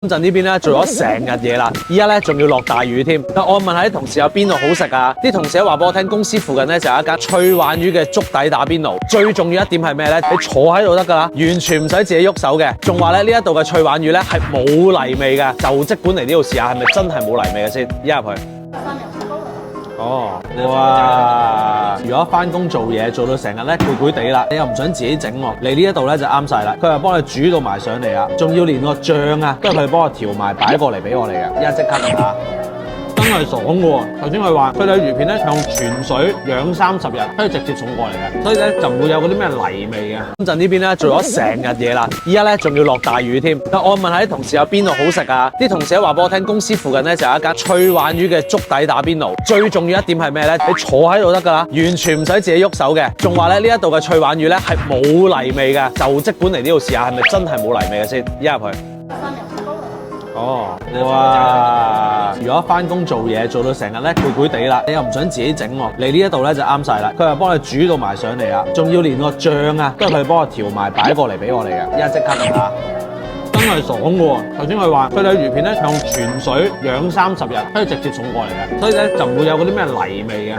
深圳呢邊咧做咗成日嘢啦，依家咧仲要落大雨添。我問下啲同事有邊度好食啊？啲同事話俾我聽，公司附近咧就有一間脆鯇魚嘅粥底打邊爐。最重要一點係咩咧？你坐喺度得㗎啦，完全唔使自己喐手嘅。仲話咧呢一度嘅脆鯇魚咧係冇泥味嘅，就即管嚟呢度試下，係咪真係冇泥味嘅先？依家入去。哦，哇！如果翻工做嘢做到成日咧攰攰地啦，你又唔想自己整喎，嚟呢一度咧就啱晒啦。佢又幫你煮到埋上嚟啊，仲要連個醬啊都係佢幫我調埋擺過嚟俾我哋嘅，依家即刻嚟下。真係爽嘅喎！頭先佢話佢哋魚片咧用泉水養30日，可以直接送過嚟嘅，所以咧就唔會有嗰啲咩泥味嘅。深圳呢邊咧做咗成日嘢啦，依家咧仲要落大雨添。我問下啲同事有邊度好食啊？啲同事話俾我聽，公司附近咧就有一間脆鯇魚嘅粥底打邊爐。最重要一點係咩咧？你坐喺度得㗎啦，完全唔使自己喐手嘅。仲話咧呢一度嘅脆鯇魚咧係冇泥味嘅，就即管嚟呢度試下，係咪真係冇泥味嘅先？依家入去。哦，哇！如果翻工做嘢做到成日咧攰攰地啦，你又唔想自己整喎，嚟呢一度咧就啱晒啦。佢又幫你煮到埋上嚟啊，仲要連個醬啊都係佢幫我調埋擺過嚟俾我哋嘅，依家即刻嚟下。真係爽嘅喎！頭先佢話佢哋魚片咧用泉水養30日，可以直接送過嚟嘅，所以咧就唔會有嗰啲咩泥味嘅。